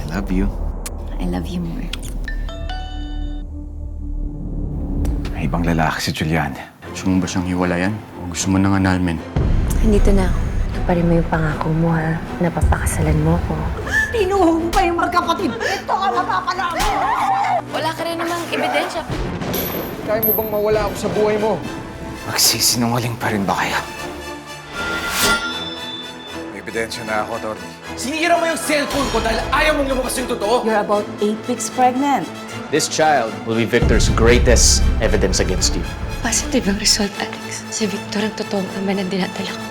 love you. I love you more. May ibang lalaki si Julian. Gusto mo ba siyang hiwalayan? O gusto mo nang annulment? Nandito na ako. Tuparin mo yung pangako mo, ha? Napapakasalan mo ko. Tinuhog pa yung magkapatid. Ito ang mapapala mo! Wala ka rin namang ebidensya. Kaya mo bang mawala ako sa buhay mo? Magsisinungaling pa rin ba kaya? May ebidensya na ako, Torny. Sinira mo yung cellphone ko dahil ayaw mong lumabas yung totoo. You're about 8 weeks pregnant. This child will be Victor's greatest evidence against you. Positive ang result, Alex. Si Victor ang totoong ama ng dinadala ko.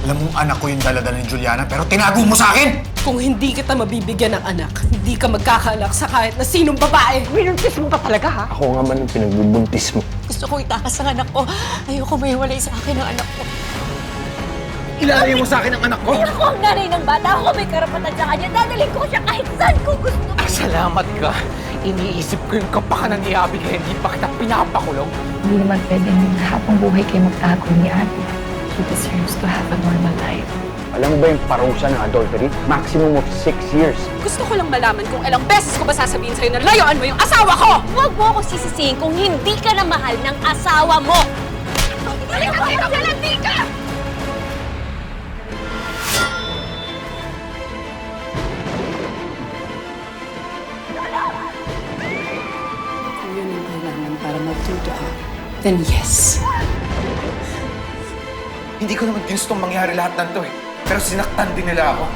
Alam mong anak ko yung daladala ni Juliana, pero tinago mo sa akin! Kung hindi kita mabibigyan ng anak, hindi ka magkakaanak sa kahit na sinong babae. Minuntis mo pa talaga, ha? Ako nga man ang pinagbubuntis mo. Gusto ko itakas ang anak ko. Ayoko mahiwalay sa akin ang anak ko. Ilalayo mo sa akin ang anak ko! Ako ang nanay ng bata. Ako may karapatan sa kanya. Dadalhin ko siya kahit saan ko gusto. Salamat ka. Iniisip ko yung kapakanan ni Abby kaya hindi pa kita pinapakulong. Hindi naman pwedeng habang buhay kayo magtago ni Abby. She deserves to have a normal life. Alam mo ba yung parusa ng adultery? Maximum of 6 years. Gusto ko lang malaman kung ilang beses ko ba sasabihin sa'yo na layuan mo yung asawa ko! Huwag mo ako sisisihin kung hindi ka na mahal ng asawa mo! Hindi ka! Kung yun ang kailangan para magtuto ka, then yes. Hindi ko naman gustong mangyari lahat ng to eh. Pero sinaktan din nila ako.